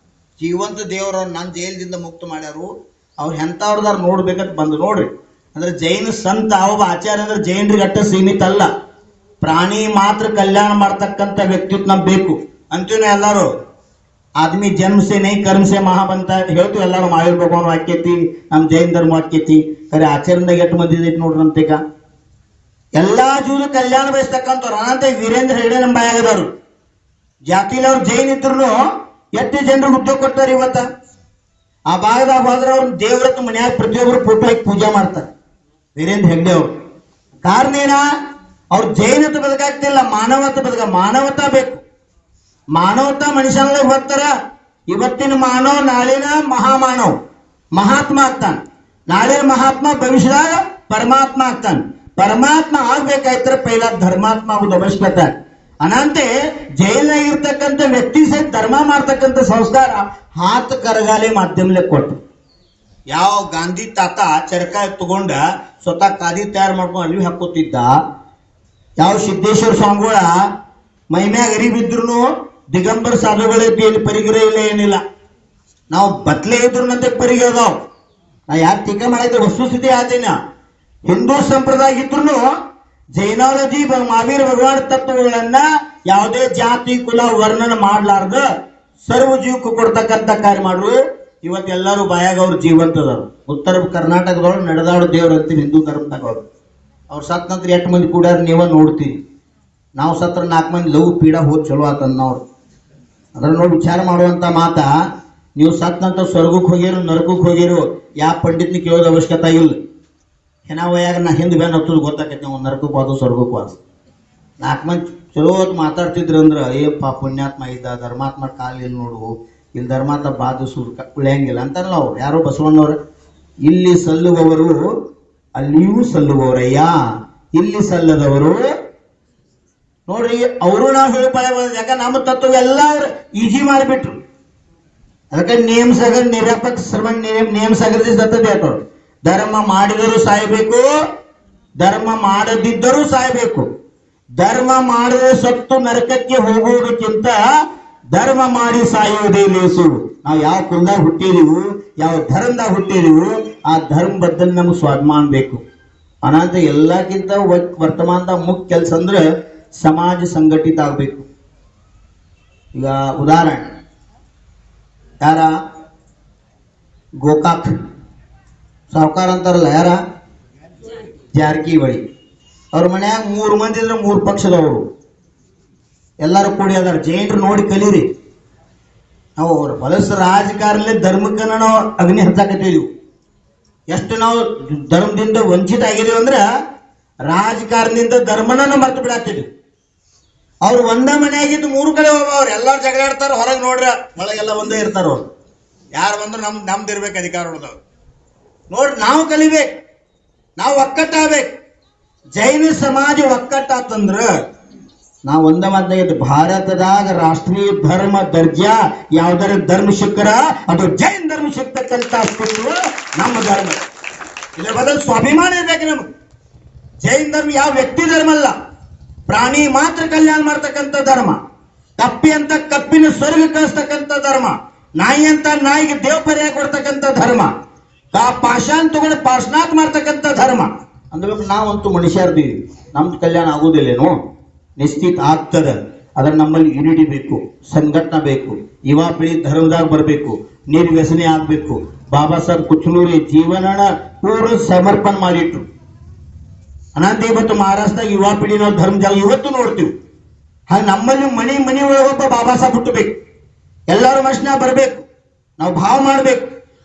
ಜೀವಂತ ದೇವರವ್ರು ನನ್ನ ಜೈಲದಿಂದ ಮುಕ್ತ ಮಾಡ್ಯಾರು. ಅವ್ರು ಎಂಥವ್ರದಾರ ನೋಡ್ಬೇಕಂತ ಬಂದು ನೋಡ್ರಿ. ಅಂದ್ರೆ ಜೈನ ಸಂತ ಒಬ್ಬ ಆಚಾರ್ಯ ಅಂದ್ರೆ ಜೈನರಿಗೆ ಅಟ್ಟ ಸೀಮಿತ ಅಲ್ಲ, ಪ್ರಾಣಿ ಮಾತ್ರ ಕಲ್ಯಾಣ ಮಾಡ್ತಕ್ಕಂಥ ವ್ಯಕ್ತಿತ್ವ ನಮ್ಗೆ ಬೇಕು ಅಂತೀವಿ ಎಲ್ಲಾರು. ಆದ್ಮಿ ಜನ್ಮ ಸೆ ನೈ ಕರ್ಮ ಸೆ ಮಹಾ ಬಂತ ಹೇಳ್ತೀವಿ ಎಲ್ಲಾರು. ಮಹಾವೀರ ಭಗವಾನ್ ವಾಕ್ಯತಿ, ನಮ್ಮ ಜೈನ ಧರ್ಮ ವಾಕ್ಯತಿ. ಖರೆ ಆಚರಣೆದಾಗ ಎಷ್ಟು ಮಂದಿ ಐತಿ ನೋಡ್ರಿ ನಮ್ತೇಕ. ಎಲ್ಲಾ ಜೀವನ ಕಲ್ಯಾಣ ಬಯಸ್ತಕ್ಕಂಥವ್ರು. ಅನಂತ ವೀರೇಂದ್ರ ಹೆಗಡೆ ನಮ್ಮ ಬಾಯಾಗದವ್ರು. ಜಾತಿಲಿ ಅವ್ರು ಜೈನ್ ಇದ್ರು ಎಷ್ಟು ಜನರಿಗೆ ಉದ್ಯೋಗ ಕೊಡ್ತಾರೆ ಇವತ್ತ. ಆ ಭಾಗದಾಗ ಹೋದ್ರೆ ಅವ್ರ ದೇವ್ರತ್ ಮನ್ಯಾಗ ಪ್ರತಿಯೊಬ್ಬರು ಫೋಟೋ ಹಾಕಿ ಪೂಜೆ ಮಾಡ್ತಾರೆ. ವೀರೇಂದ್ರ ಹೆಗ್ಡೆ ಅವ್ರು. ಕಾರಣ ಏನ? ಅವ್ರು ಜೈನತ ಬದುಕಾಗ್ತಿಲ್ಲ, ಮಾನವತ ಮಾನವತಾ ಬೇಕು. ಮಾನವತಾ ಮನುಷ್ಯನಲ್ಲಿ ಬರ್ತಾರ. ಇವತ್ತಿನ ಮಾನವ ನಾಳಿನ ಮಹಾಮಾನವ್ ಮಹಾತ್ಮ ಆಗ್ತಾನ. ನಾಳೆ ಮಹಾತ್ಮ ಭವಿಷ್ಯದಾಗ ಪರಮಾತ್ಮ ಆಗ್ತಾನ. ಪರಮಾತ್ಮ ಆಗ್ಬೇಕಾಯ್ತಾರೆ ಪೈಲ ಧರ್ಮಾತ್ಮ ಆಗೋದು ಅವಶ್ಯಕತೆ. ಅನಂತೆ ಜೈಲಾಗಿರ್ತಕ್ಕಂಥ ವ್ಯಕ್ತಿ ಸಹಿತ ಧರ್ಮ ಮಾಡ್ತಕ್ಕಂಥ ಸಂಸ್ಕಾರ ಹಾತ್ ಕರಗಾಲೆ ಮಾಧ್ಯಮಲೆ ಕೊಟ್ಟು. ಯಾವ ಗಾಂಧಿ ತಾತ ಚರಕ ತಗೊಂಡ ಸ್ವತಃ ಖಾದಿ ತಯಾರು ಮಾಡ್ಕೊಂಡು ಅರಿವಿ ಹಾಕೋತಿದ್ದ. ಯಾವ ಸಿದ್ದೇಶ್ವರ ಸ್ವಾಮಿಗಳ ಮೈಮ್ಯಾಗ ಅರಿವಿದ್ರು ದಿಗಂಬರ ಸಾಧುಗಳೈತಿ, ಪರಿಗರ ಇಲ್ಲ, ಏನಿಲ್ಲ. ನಾವು ಬತ್ಲೆ ಇದ್ರುನಂತೆ ಪರಿಗರ ಅದಾವ್. ನಾ ಯಾರು ಟೀಕೆ ಮಾಡಿದ್ರೆ ವಸ್ತುಸ್ಥಿತಿ ಆತೇನ. ಹಿಂದೂ ಸಂಪ್ರದಾಯ ಇದ್ರು ಜೈನಾಲಜಿ ಮಹಾವೀರ ಭಗವಾನ್ ತತ್ವಗಳನ್ನ ಯಾವುದೇ ಜಾತಿ ಕುಲ ವರ್ಣನ ಮಾಡ್ಲಾರ್ದ ಸರ್ವ ಜೀವಕ್ಕೆ ಕೊಡ್ತಕ್ಕಂಥ ಕಾರ್ಯ ಮಾಡ್ರು. ಇವತ್ತೆಲ್ಲರೂ ಬಾಯಾಗ ಅವ್ರ ಜೀವಂತದವ್ರು. ಉತ್ತರ ಕರ್ನಾಟಕದೊಳಗೆ ನಡೆದಾಡೋ ದೇವ್ರು ಅಂತೀವಿ ಹಿಂದೂ ಧರ್ಮದಾಗ. ಅವ್ರು ಸತ್ ನಂತರ 8 ಮಂದಿ ಕೂಡ್ಯಾರ ನೀವ ನೋಡ್ತೀವಿ. ನಾವು ಸತ್ರ 4 ಮಂದಿ ಲವ್ ಪೀಡ ಹೋದ್ ಚಲೋ ಆತನ್ನವ್ರು. ಅದ್ರ ನೋಡಿ ವಿಚಾರ ಮಾಡುವಂತ ಮಾತ. ನೀವು ಸತ್ ನಂತರ ಸ್ವರ್ಗಕ್ಕೆ ಹೋಗಿರು ನರಕಕ್ಕೆ ಹೋಗಿರು ಯಾವ ಪಂಡಿತ್ನ ಕೇಳೋದು ಅವಶ್ಯಕತೆ ಇಲ್ಲ. ಹೆಣವಯಾಗ ನಾ ಹಿಂದೆ ಬೇನ್ ಹತ್ತೋದು ಗೊತ್ತಾಕೈತಿ. ನಾವು ನರಕಕ್ಕೆ ಹೋದ ಸ್ವರ್ಗಕ್ಕೆ ಹೋದ 4 ಮಂದಿ ಚಲೋ ಮಾತಾಡ್ತಿದ್ರು ಅಂದ್ರೆ ಏಪ್ಪ ಪುಣ್ಯಾತ್ಮ ಇದ್ದ, ಧರ್ಮಾತ್ಮ ಕಾಲ ಇಲ್ಲಿ ನೋಡು, ಇಲ್ಲಿ ಧರ್ಮಾತ್ಮ ಬಾದು ಸುರ್ಕ ಉಳಿಯಂಗಿಲ್ಲ ಅಂತಾರಲ್ಲ ಅವ್ರು. ಯಾರೋ ಬಸವಣ್ಣವ್ರು. ಇಲ್ಲಿ ಸಲ್ಲುವವರು ಅಲ್ಲಿಯೂ ಸಲ್ಲುವವರಯ್ಯ, ಇಲ್ಲಿ ಸಲ್ಲದವರು ನೋಡ್ರಿ ಅವರು ನಾವು ಹೇಳಿಪಾಯ. ಯಾಕಂದ್ರೆ ನಮ್ಮ ತತ್ವ ಎಲ್ಲ ಅವ್ರು ಈಜಿ ಮಾಡಿಬಿಟ್ರು. ಅದಕ್ಕೆ ನೇಮ್ ಸಾಗರ್ ನಿರಾಪಕ್ ಶ್ರವಣ್ ನೇಮ್ ಸಾಗರ್ ಸತ್ತದ ಯಾಕವ್ರು. ಧರ್ಮ ಮಾಡಿದರೂ ಸಾಯಬೇಕು, ಧರ್ಮ ಮಾಡದಿದ್ದರೂ ಸಾಯಬೇಕು. ಧರ್ಮ ಮಾಡದೆ ಸತ್ತು ನರಕಕ್ಕೆ ಹೋಗುವುದಕ್ಕಿಂತ ಧರ್ಮ ಮಾಡಿ ಸಾಯುವುದೇ ಲೇಸು. ನಾವು ಯಾವ ಕುಲದಾಗ ಹುಟ್ಟಿದೀವು, ಯಾವ ಧರ್ಮದಾಗ ಹುಟ್ಟಿದೀವು, ಆ ಧರ್ಮ ಬದ್ದಲ್ಲಿ ನಮ್ಗೆ ಸ್ವಾಭಿಮಾನ ಬೇಕು. ಅನಂತ ಎಲ್ಲಕ್ಕಿಂತ ವರ್ತಮಾನದ ಮುಖ್ಯ ಕೆಲಸ ಅಂದ್ರೆ ಸಮಾಜ ಸಂಘಟಿತ ಆಗಬೇಕು. ಈಗ ಉದಾಹರಣೆ ಯಾರ ಗೋಕಾಕ್ ಸಾವುಕಾರ ಅಂತಾರಲ್ಲ, ಯಾರ ಜಾರಕಿಹೊಳಿ. ಅವ್ರ ಮನ್ಯಾಗ 3 ಮಂದಿ ಇದ್ರೆ 3 ಪಕ್ಷದವರು ಎಲ್ಲರೂ ಕೂಡಿ ಅದಾರ. ಜೈನರು ನೋಡಿ ಕಲೀರಿ. ನಾವು ಅವ್ರ ಹೊಲಸ ರಾಜಕಾರಣದಲ್ಲಿ ಧರ್ಮಕ್ಕೆ ನಾವು ಅಗ್ನಿ ಹಚ್ಚಾಕತ್ತೀವಿ. ಎಷ್ಟು ನಾವು ಧರ್ಮದಿಂದ ವಂಚಿತ ಆಗಿದೀವಿ ಅಂದ್ರೆ ರಾಜಕಾರಣದಿಂದ ಧರ್ಮನ ಮರ್ತು ಬಿಡಾಕ್ತಿದ್ವಿ. ಅವ್ರು ಒಂದ ಮನೆಯಾಗಿದ್ದು 3 ಕಡೆ ಹೋಗ್ಬವ್ರು. ಎಲ್ಲಾರು ಜಗಳಾಡ್ತಾರ. ಹೊರಗೆ ನೋಡ್ರ ಒಳಗೆಲ್ಲ ಒಂದೇ ಇರ್ತಾರ. ಅವ್ರು ಯಾರು ಬಂದ್ರು ನಮ್ದು ಇರ್ಬೇಕು ಅಧಿಕಾರ ಉಳ್ದವ್ರು. ನೋಡ್ರಿ ನಾವು ಕಲಿಬೇಕು, ನಾವು ಒಕ್ಕಟ್ಟಾಗಬೇಕು. ಜೈನ ಸಮಾಜ ಒಕ್ಕಟ್ಟಾತಂದ್ರ ನಾ ಒಂದ ಮಾತನಾಗ ಭಾರತದಾಗ ರಾಷ್ಟ್ರೀಯ ಧರ್ಮ ದರ್ಜಾ ಯಾವ್ದಾರ ಧರ್ಮ ಶಿಖರ ಅದು ಜೈನ ಧರ್ಮ ಸಿಗ್ತಕ್ಕಂತ ಅಸ್ತಿತ್ವ ನಮ್ಮ ಧರ್ಮ. ಇದ್ರ ಬದಲು ಸ್ವಾಭಿಮಾನ ಇರ್ಬೇಕು ನಮ್ಗೆ. ಜೈನ ಧರ್ಮ ಯಾವ ವ್ಯಕ್ತಿ ಧರ್ಮ ಅಲ್ಲ, ಪ್ರಾಣಿ ಮಾತ್ರ ಕಲ್ಯಾಣ ಮಾಡ್ತಕ್ಕಂಥ ಧರ್ಮ. ಕಪ್ಪಿ ಅಂತ ಕಪ್ಪಿನ ಸ್ವರ್ಗ ಕಳಿಸ್ತಕ್ಕಂಥ ಧರ್ಮ. ನಾಯಿ ಅಂತ ನಾಯಿಗೆ ದೇವ್ ಪರ್ಯಾಯ ಕೊಡ್ತಕ್ಕಂಥ ಧರ್ಮ. ಪಾಷಾಣ ತಗೊಂಡು ಪಾರ್ಶ್ನಾಥ್ ಮಾಡ್ತಕ್ಕಂಥ ಧರ್ಮ. ಅಂದ್ಬೇಕು ನಾವಂತೂ ಮನುಷ್ಯರ್ದೀವಿ, ನಮ್ದು ಕಲ್ಯಾಣ ಆಗುದಿಲ್ಲೇನು? ನಿಶ್ಚಿತ ಆಗ್ತದ. ಅದ್ರ ನಮ್ಮಲ್ಲಿ ಯೂನಿಟಿ ಬೇಕು, ಸಂಘಟನೆ ಬೇಕು, ಯುವ ಪೀಳಿ ಧರ್ಮದಾಗ ಬರಬೇಕು, ನಿರ್ವ್ಯಸನೆ ಆಗ್ಬೇಕು. ಬಾಬಾ ಸಾಹೇಬ್ ಕುಚನೂರಿ ಜೀವನ ಪೂರ್ಣ ಸಮರ್ಪಣೆ ಮಾಡಿಟ್ರು. ಅನಂತ ಇವತ್ತು ಮಹಾರಾಷ್ಟ್ರದಾಗ ಯುವ ಪೀಳಿ ನಾವು ಧರ್ಮ ಜಾಗ ಇವತ್ತು ನೋಡ್ತೀವಿ. ಹಾಗೆ ನಮ್ಮಲ್ಲಿ ಮನಿ ಒಳಗೊಬ್ಬ ಬಾಬಾ ಸಾಹೇಬ್ ಹುಟ್ಟಬೇಕು, ಎಲ್ಲರೂ ಮನುಷ್ಯನ ಬರಬೇಕು, ನಾವು ಭಾವ ಮಾಡ್ಬೇಕು.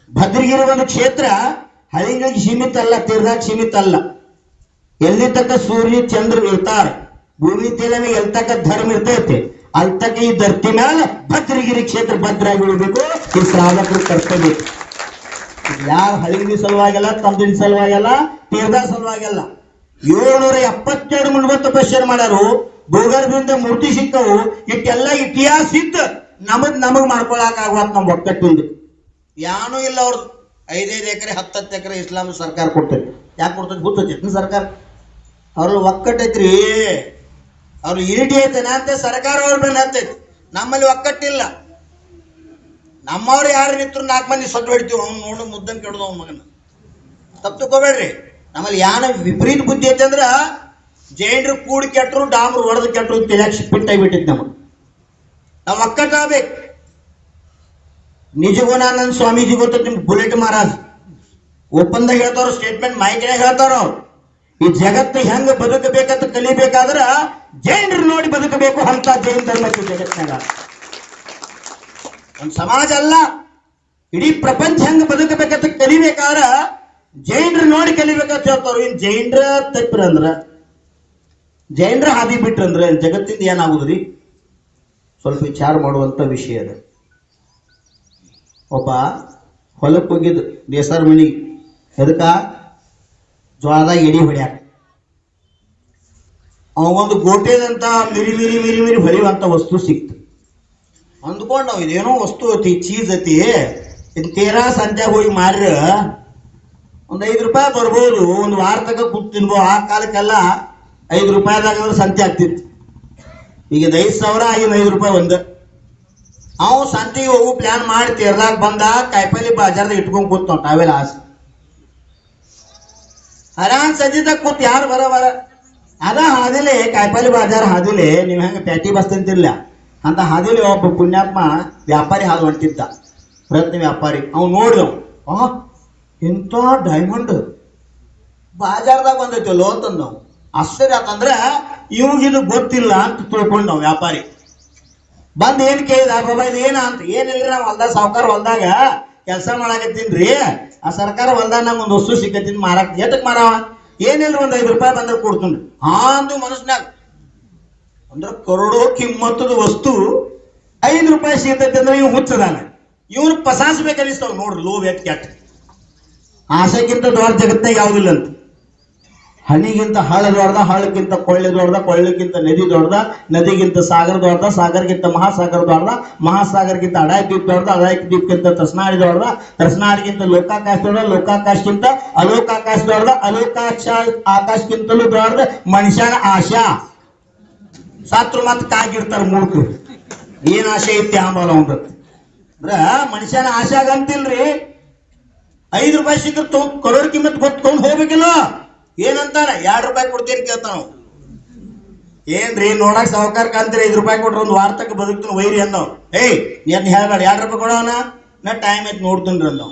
ಭದ್ರಗಿರಿ ಒಂದು ಕ್ಷೇತ್ರ ಹಳ್ಳಿಗಳಿಗೆ ಸೀಮಿತ ಅಲ್ಲ, ತೀರ್ದಾಗ ಸೀಮಿತ ಅಲ್ಲ. ಎಲ್ಲಿ ತಕ್ಕ ಸೂರ್ಯ ಚಂದ್ರ ಇರ್ತಾರೆ, ಭೂಮಿ ತೇಲ ಎಲ್ಲಿ ತಕ್ಕ ಧರ್ಮ ಇರ್ತೈತೆ, ಅಲ್ಲಿ ತಕ್ಕ ಈ ಧರ್ತಿ ಮ್ಯಾಲ ಭದ್ರಗಿರಿ ಕ್ಷೇತ್ರ ಭದ್ರಾಗಿ ಉಳಿಬೇಕು. ಈ ಶ್ರಾವಕರು ಕರ್ತವ್ಯ. ಯಾರು ಹಳ್ಳಿಗಿನ ಸಲುವಾಗಿಲ್ಲ, ತಮ್ಮದಿನ ಸಲುವಾಗಿಲ್ಲ, ತೀರ್ದ ಸಲುವಾಗಿಲ್ಲ. 772 ಮುನ್ವತ್ತು ಪಶ್ಚಿಮ ಮಾಡ್ಯಾರು. ಭೂಗರ್ಭದಿಂದ ಮೂರ್ತಿ ಸಿಕ್ಕವು. ಇಟ್ಟೆಲ್ಲ ಇತಿಹಾಸ ಇತ್ತು, ನಮಗ್ ಮಾಡ್ಕೊಳಕ್ ಆಗವತ್ ನಮ್ ಒಕ್ಕಟ್ಟಿಂದ ಯಾನೂ ಇಲ್ಲ. ಅವ್ರದ್ದು 5-5 ಎಕರೆ 10-10 ಎಕರೆ ಇಸ್ಲಾಂ ಸರ್ಕಾರ ಕೊಡ್ತೈತಿ. ಯಾಕೆ ಕೊಡ್ತೈತಿ ಗೊತ್ತೈತಿ ಸರ್ಕಾರ? ಅವ್ರಲ್ಲಿ ಒಕ್ಕಟ್ಟೈತ್ರಿ, ಅವ್ರು ಯೂನಿಟಿ ಐತೇನ ಅಂತ ಸರ್ಕಾರ ಅವ್ರ ಮೇಲೆ ಹತ್ತೈತಿ. ನಮ್ಮಲ್ಲಿ ಒಕ್ಕಟ್ಟಿಲ್ಲ. ನಮ್ಮವ್ರು ಯಾರು ನಿಂತರು 4 ಮಂದಿ ಸೊಟ್ಟು ಹೊಡಿತೀವಿ. ಅವ್ನು ನೋಡು ಮುದ್ದನ್ ಕೆಡೋದು ಅವ್ನ ಮಗನ. ತಪ್ಪು ತಗೋಬೇಡ್ರಿ. ನಮ್ಮಲ್ಲಿ ಯಾನ ವಿಪರೀತ ಬುದ್ಧಿ ಐತೆ ಅಂದ್ರ ಜೈನರು ಕೂಡಿ ಕೆಟ್ಟರು, ಡಾಮ್ರು ಹೊಡೆದು ಕೆಟ್ಟರು, ತಿಳಕ್ ಪಿಟ್ಟಾಗಿಬಿಟ್ಟಿತ್ತು ನಮಗೆ. ನಾವು ಒಕ್ಕಟ್ಟಾಗಬೇಕು. ನಿಜಗುಣಾನಂದ ಸ್ವಾಮೀಜಿ ಗೊತ್ತ ನಿಮ್ಗೆ? ಬುಲೆಟ್ ಮಹಾರಾಜ್ ಒಪ್ಪಂದ ಹೇಳ್ತಾರ, ಸ್ಟೇಟ್ಮೆಂಟ್ ಮೈಕ್ನಾಗ ಹೇಳ್ತಾರ. ಈ ಜಗತ್ತು ಹೆಂಗ ಬದುಕಬೇಕಂತ ಕಲಿಬೇಕಾದ್ರ ಜೈನರು ನೋಡಿ ಬದುಕಬೇಕು. ಅಂತ ಜೈನ ಧರ್ಮಕ್ಕೆ ಜಗತ್ತಿನಾಗ ಒಂದು ಸಮಾಜ ಅಲ್ಲ, ಇಡೀ ಪ್ರಪಂಚ ಹೆಂಗ ಬದುಕಬೇಕಂತ ಕಲಿಬೇಕಾದ್ರ ಜೈನರು ನೋಡಿ ಕಲಿಬೇಕಂತ ಹೇಳ್ತಾರ. ಇನ್ ಜೈನರ ತಪ್ಪಿರಂದ್ರ, ಜೈನರ ಹಾದಿ ಬಿಟ್ರಂದ್ರ ಜಗತ್ತಿಂದ ಏನಾಗುದ್ರಿ? ಸ್ವಲ್ಪ ವಿಚಾರ ಮಾಡುವಂತ ವಿಷಯ ಅದು. ಒಬ್ಬ ಹೊಲಕ್ಕೆ ಹೋಗಿದ್ದು ದೇಸರ ಮನಿಗೆ. ಎದಕ್ಕ? ಜ್ವಾಳದಾಗ ಎಡಿ ಹೊಡ್ಯಾಕ. ಅವಗೊಂದು ಗೋಟೆದಂತ ಮಿರಿ ಮಿರಿ ಮಿರಿ ಮಿರಿ ಹೊಲಿಯುವಂತ ವಸ್ತು ಸಿಕ್ತು. ಅಂದ್ಕೊಂಡು ನಾವು ಇದೇನೋ ವಸ್ತು ಐತಿ, ಚೀಸ್ ಐತಿ, ಇದು ತೀರಾ ಸಂತ್ಯಾಗ ಹೋಗಿ ಮಾರ್ರ ಒಂದು 5 ರೂಪಾಯಿ ಬರ್ಬೋದು. ಒಂದು ವಾರ ತನಕ ಕೂತ್ ತಿನ್ಬೋದು. ಆ ಕಾಲಕ್ಕೆಲ್ಲ 5 ರೂಪಾಯಿದಾಗ ಸಂತೆ ಆಗ್ತಿತ್ತು. ಈಗ 5,000 ಆಗಿನ 5 ರೂಪಾಯಿ ಒಂದು. ಅವು ಸಂತೆಗೆ ಹೋಗು ಪ್ಲಾನ್ ಮಾಡಿ ತೀರ್ದಾಗ ಬಂದ ಕಾಯಿಪಲ್ಲೆ ಬಾಜಾರ್ದಾಗ ಇಟ್ಕೊಂಡ್ ಕೂತ್ ತಾವೆಲ್ಲ ಆಸೆ ಹರಾನ್ ಸಂಜಿದಾಗ ಕೂತ್ ಯಾರು ಬರ ಅದ ಹಾದಿಲೆ ಕಾಯಿಪಲ್ಲೆ ಬಾಜಾರ್ ಹಾದಿಲೆ ನೀವು ಹೆಂಗ ಪ್ಯಾಟಿ ಬಸ್ ತಿಂತಿರ್ಲ ಅಂತ ಹಾದಿಲೆ ಒಬ್ಬ ಪುಣ್ಯಾತ್ಮ ವ್ಯಾಪಾರಿ ಹಾದು ಹೊಂಟಿದ್ದ, ರತ್ನ ವ್ಯಾಪಾರಿ. ಅವ್ನು ನೋಡಿದವ್, ಇಂಥ ಡೈಮಂಡ್ ಬಾಜಾರ್ದಾಗ ಬಂದೈತಲ್ಲೋ ಅಂತಂದ್ ನಾವು ಆಶ್ಚರ್ಯ ಆತಂದ್ರ ಇವ್ಗಿದು ಗೊತ್ತಿಲ್ಲ ಅಂತ ತಿಳ್ಕೊಂಡ್ ನಾವು. ವ್ಯಾಪಾರಿ ಬಂದ್ ಏನ್ ಕೇಳಿದ, ಬಾಬಾ ಇದು ಏನ ಅಂತ. ಏನಿಲ್ರಿ, ನಾವು ಹೊಲ್ದಾಗ ಸಾವುಕಾರ ಹೊಲ್ದಾಗ ಕೆಲಸ ಮಾಡಾಕತ್ತೀನ್ರಿ, ಆ ಸರ್ಕಾರ ಹೊಲ್ದಾಗ ನಂಗೆ ಒಂದು ವಸ್ತು ಸಿಕ್ಕತ್ತೀನಿ ಮಾರಾಕ್. ಎದಕ್ ಮಾರಾವ? ಏನಿಲ್ರಿ, ಒಂದು 5 ರೂಪಾಯಿ ಬಂದ್ರೆ ಕೊಡ್ತೀನಿ. ಅಂದು ಮನಸ್ನಾಗ ಅಂದ್ರೆ ಕರೋಡೋ ಕಿಮ್ಮತ್ತದ ವಸ್ತು 5 ರೂಪಾಯಿ ಸಿಗ್ತೈತಿ ಅಂದ್ರೆ ಇವ್ ಹುಚ್ಚದಾನ. ಇವ್ನು ಪಸಾಸ್ಬೇಕನ್ನಿಸ್ತಾವ ನೋಡ್ರಿ. ಲೋವ್ ಎಟ್ ಕೆಟ್ಟ ಆಸೆಗಿಂತ ದೊಡ್ಡ ಜಗತ್ತಾಗ ಯಾವ್ದಿಲ್ಲ ಅಂತ. ಹನಿಗಿಂತ ಹಳ್ಳ ದೊಡ್ದ, ಹಳ್ಳಕ್ಕಿಂತ ಕೊಳ್ಳೆ ದೊಡ್ದ, ಕೊಳ್ಳಕ್ಕಿಂತ ನದಿ ದೊಡ್ದ, ನದಿಗಿಂತ ಸಾಗರ ದೊಡ್ದ, ಸಾಗರಕ್ಕಿಂತ ಮಹಾಸಾಗರ ದೊಡ್ದ, ಮಹಾಸಾಗರಕ್ಕಿಂತ ಅಡಾಯಿ ದ್ವೀಪ ದೊಡ್ದ, ಅಡಾಯಿ ದ್ವೀಪಕ್ಕಿಂತ ತರ್ಸ್ನಾಡಿ ದೊಡ್ದ, ತರ್ಸ್ನಾಡಿಗಿಂತ ಲೋಕಾಕಾಶ ದೊಡ್ಡ, ಲೋಕಾಕಾಶಕ್ಕಿಂತ ಅಲೋಕಾಕಾಶ ದೊಡ್ದ, ಆಕಾಶಕ್ಕಿಂತಲೂ ದೊಡ್ದ ಮನುಷ್ಯನ ಆಶಾ. ಸಾತ್ರು ಮತ್ ಕಾಗಿರ್ತಾರ ಮೂರ್ಖರು. ಏನ್ ಆಶೆ ಐತಿ ಆಂಬಲ ಅಂದ್ರ ಮನುಷ್ಯನ ಆಶಾಗಂತಿಲ್ರಿ. 5 ರೂಪಾಯಿ ಸಿಕ್ಕರ್ ಕರೋಡ್ ಕಿಮ್ಮತ್ ಗೊತ್ಕೊಂಡ್ ಹೋಗ್ಬೇಕಿಲ್ಲ. ಏನಂತಾರ? 2 ರೂಪಾಯಿ ಕೊಡ್ತೀನಿ ಕೇಳ್ತಾನ. ಏನ್ರಿ ನೋಡಕ್ ಸಾವುಕಾರ ಕಾಂತೀರಿ, 5 ರೂಪಾಯಿ ಕೊಟ್ರೆ ಒಂದು ವಾರ ತಕ್ಕ ಬದುಕ್ತೀನಿ ವೈರಿ ಅಂದವ್. ಏಯ್ ಏನ್ ಹೇಳ್ಬೇಡ, 2 ರೂಪಾಯಿ ಕೊಡೋಣ, ನಾ ಟೈಮ್ ಐತಿ ನೋಡ್ತೀನಿ ಅಂದವ್.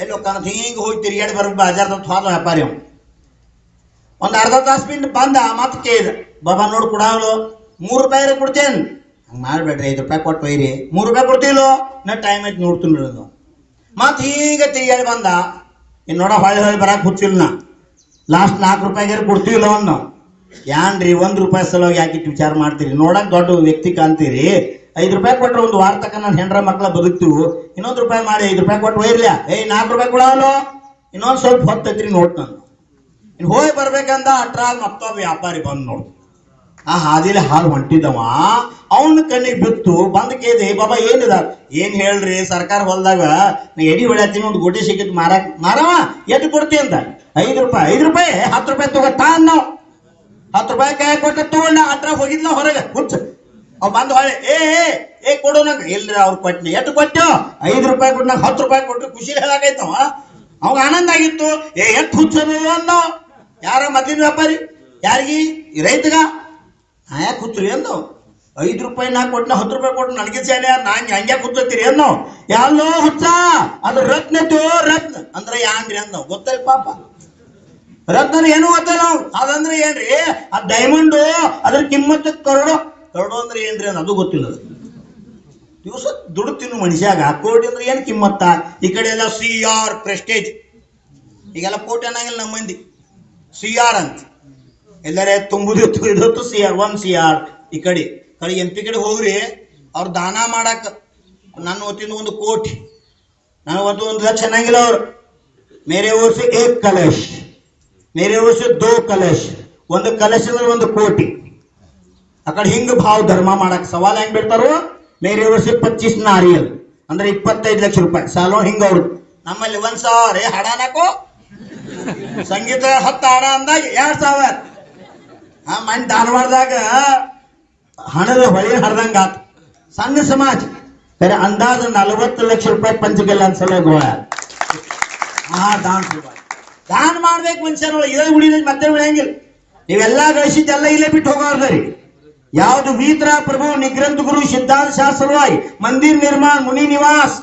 ಎಲ್ಲಿ ಕಾಣತ್ ಹಿಂಗ ಹೋಗಿ ತಿರ್ಗಾಡಿ ಬರ್ಬೇಕು ಬಾಜಾರ್ದ ಹೋದ ವ್ಯಾಪಾರಿ. ಅವ್ ಒಂದ್ ಅರ್ಧ ತಾಸು ಬಿಟ್ಟು ಬಂದ, ಮತ್ ಕೇಳಿದ, ಬಾಬಾ ನೋಡಿ ಕೊಡಾವಲು 3 ರೂಪಾಯಿ ಕೊಡ್ತೇನ್. ಹಂಗ ಮಾಡ್ಬೇಡ್ರಿ, 5 ರೂಪಾಯಿ ಕೊಟ್ಟು ವೈರಿ, 3 ರೂಪಾಯಿ ಕೊಡ್ತಿಲ್ಲೋ, ನಾ ಟೈಮ್ ಐತಿ ನೋಡ್ತೀನಿ ಅಂದವ್. ಮತ್ ಹೀಗ ತಿರ್ಗಾಡಿ ಬಂದ. ಇನ್ ನೋಡ ಹೊಳ್ಳಿ ಬರಾಕ್ ಹುಚ್ಚಿಲ್ಲ. ನಾ ಲಾಸ್ಟ್ 4 ರೂಪಾಯಿಗಾರ ಕೊಡ್ತೀವಿಲ್ಲ ಅವ್ನು. ನಾವು ಯಾನ್ರಿ 1 ರೂಪಾಯಿ ಸಲುವಾಗಿ ಯಾಕಿಟ್ಟು ವಿಚಾರ ಮಾಡ್ತೀರಿ? ನೋಡಕ್ ದೊಡ್ಡ ವ್ಯಕ್ತಿ ಕಾಣ್ತೀರಿ. 5 ರೂಪಾಯಿ ಕೊಟ್ರೆ ಒಂದು ವಾರ ತಕ್ಕ ನಾನು ಹೆಂಡ್ರ ಮಕ್ಳ ಬದುಕ್ತಿವು. ಇನ್ನೊಂದು ರೂಪಾಯಿ ಮಾಡಿ 5 ರೂಪಾಯಿ ಕೊಟ್ಟು ಒಯ್ರಲ್ಲ. 4 ರೂಪಾಯಿ ಕೊಡವಲ್ಲ, ಇನ್ನೊಂದು ಸ್ವಲ್ಪ ಹೊತ್ತೈತ್ರಿ ನೋಟ್. ನಾನು ಇನ್ ಹೋಗಿ ಬರ್ಬೇಕಂದ ಅಟ್ರಾಗ ಮತ್ತೊಬ್ಬ ವ್ಯಾಪಾರಿ ಬಂದ್ ನೋಡು. ಆ ಹಾದಿಲಿ ಹಾಲು ಹೊಂಟಿದವ, ಅವನ ಕಣ್ಣಿಗೆ ಬಿತ್ತು ಬಂದ್ ಕೇಳಿ, ಬಾಬಾ ಏನಿದ? ಏನ್ ಹೇಳ್ರಿ, ಸರ್ಕಾರ ಹೊಲ್ದಾಗ ನಾ ಎಡಿ ಹೊಳ್ಯಾತೀನಿ, ಒಂದು ಗೋಟಿ ಸಿಕ್ಕಿತ್ತು ಮಾರವ, ಎಷ್ಟು ಕೊಡ್ತಿ ಅಂತ? 5 ರೂಪಾಯಿ. 5 ರೂಪಾಯಿ 10 ರೂಪಾಯಿ ತಗೋತಾ ನಾವು 10 ರೂಪಾಯಿ ಕೈ ಕೊಟ್ಟ ತಗೊಂಡ ಅಟ್ರಾಗ ಹೋಗಿದ್ಲ ಹೊರಗೆ ಹುಚ್ಚ. ಅವ್ ಬಂದ್ ಹೊಳೆ ಏ ಕೊಡು ನಂಗೆ. ಇಲ್ರಿ ಅವ್ರು ಕೊಟ್ಟಿನಿ. ಎಷ್ಟು ಕೊಟ್ಟು? 5 ರೂಪಾಯಿ ಕೊಟ್ಟು. ನಂಗೆ 10 ರೂಪಾಯಿ ಕೊಟ್ಟು ಖುಷಿ ಹೇಳಾಕೈತವ. ಅವಾಗ ಆನಂದ ಆಗಿತ್ತು. ಎಷ್ಟು ಹುಚ್ಚನು ಅನ್ನೋ. ಯಾರ ಮೊದ್ಲಿನ ವ್ಯಾಪಾರಿ? ಯಾರಿಗಿ? ರೈತಗ. ನಾ ಯಾಕೆ ಹುಚ್ಚರಿ ಅನ್ನೋ? 5 ರೂಪಾಯಿ ನಾ ಕೊಟ್ಟು 10 ರೂಪಾಯಿ ಕೊಟ್ಟು ನನಗೆ ಸೇನೆ ನಾನ್ ಹಂಗ್ಯಾಕೆ ಹುಚ್ಚತ್ತೀರಿ ಅನ್ನೋ? ಯಾವ್ದೋ ಹುಚ್ಚ ಅದು ರತ್ನ ರತ್ನ ಅಂದ್ರೆ ಯಾಂಡ್ರಿ ಅನ್ನೋ ಗೊತ್ತಲ್ಲ ಪಾಪ. ರತ್ನ ಏನು ಗೊತ್ತಲ್ಲ ನಾವು. ಅದಂದ್ರೆ ಏನ್ರಿ? ಆ ಡೈಮಂಡು ಅದ್ರ ಕಿಮ್ಮತ್ತು ಕರೋಡು ಅಂದ್ರೆ ಏನ್ರಿ ಅನ್ನೋ ಅದು ಗೊತ್ತಿಲ್ಲ. ದಿವಸ ದುಡ್ಡು ತಿನ್ನು ಮನುಷ್ಯಾಗ. ಕೋಟಿ ಅಂದ್ರೆ ಏನ್ ಕಿಮ್ಮತ್ತ? ಈ ಕಡೆ ಎಲ್ಲ CR ಪ್ರೆಸ್ಟೇಜ್. ಈಗೆಲ್ಲ ಕೋಟಿ ಅನ್ನಂಗಿಲ್ಲ ನಮ್ಮ ಮಂದಿ. CR ಅಂತ ಎಲ್ಲರೇ ತುಂಬುದಿತ್ತು ಇದತ್ತು CR 1 CR. ಈ ಕಡೆ MP ಕಡೆ ಹೋಗ್ರಿ, ಅವ್ರು ದಾನ ಮಾಡಕ್ ನನ್ನ ಹೊತ್ತಿಂದ 1 ಕೋಟಿ, ನಾನು 1 ಲಕ್ಷ ಅನ್ನಂಗಿಲ್ಲ ಅವ್ರು. ಮೇರೆ ಊರ್ ಸೆ 1 ಕಲಶ, ಮೇರೆ ಊರ್ ಸೆ 2 ಕಲಶ. 1 ಕಲಶ ಅಂದ್ರೆ 1 ಕೋಟಿ. ಆ ಕಡೆ ಹಿಂಗ ಭಾವ ಧರ್ಮ ಮಾಡಕ್ ಸವಾಲ್ ಹೆಂಗ್ ಬಿಡ್ತಾರೋ. ಮೇರೆ ಊರ್ ಸೆ 25 ನಾರಿಯಲ್ ಅಂದ್ರೆ 25 ಲಕ್ಷ ರೂಪಾಯಿ ಸಾಲೋ ಹಿಂಗ ಅವ್ರು. ನಮ್ಮಲ್ಲಿ 1,000 ಹಾಡಾನಕೋ ಸಂಗೀತ 10 ಹಾಡ ಅಂದಾಗ 2,000. ಮನ್ ಧಾರವಾಡದಾಗ ಹಣದ ಹೊಳೆ ಹರಿದಂಗ ಆತು. ಸಣ್ಣ ಸಮಾಜ ಸರಿ ಅಂದಾಜು 40 ಲಕ್ಷ ರೂಪಾಯಿ ಪಂಚಗಲ್ಲ ಅನ್ಸಲ ಗೋಳ. ದಾನ ಮಾಡ್ಬೇಕು ಮನುಷ್ಯನೊಳಗೆ. ಇದೇ ಉಳಿದ ಮತ್ತೆ ಉಳಿಯಂಗಿಲ್ಲ. ನೀವೆಲ್ಲಾ ಗಳಿಸಿದ್ದೆಲ್ಲ ಇಲ್ಲೇ ಬಿಟ್ಟು ಹೋಗೋರ್ದರಿ. ಯಾವುದು ವೀತ್ರ ಪ್ರಭು ನಿಗ್ರಂಥ ಗುರು ಸಿದ್ಧಾಂತ ಶಾಸ್ತ್ರವಾಗಿ ಮಂದಿರ ನಿರ್ಮಾಣ, ಮುನಿ ನಿವಾಸ್,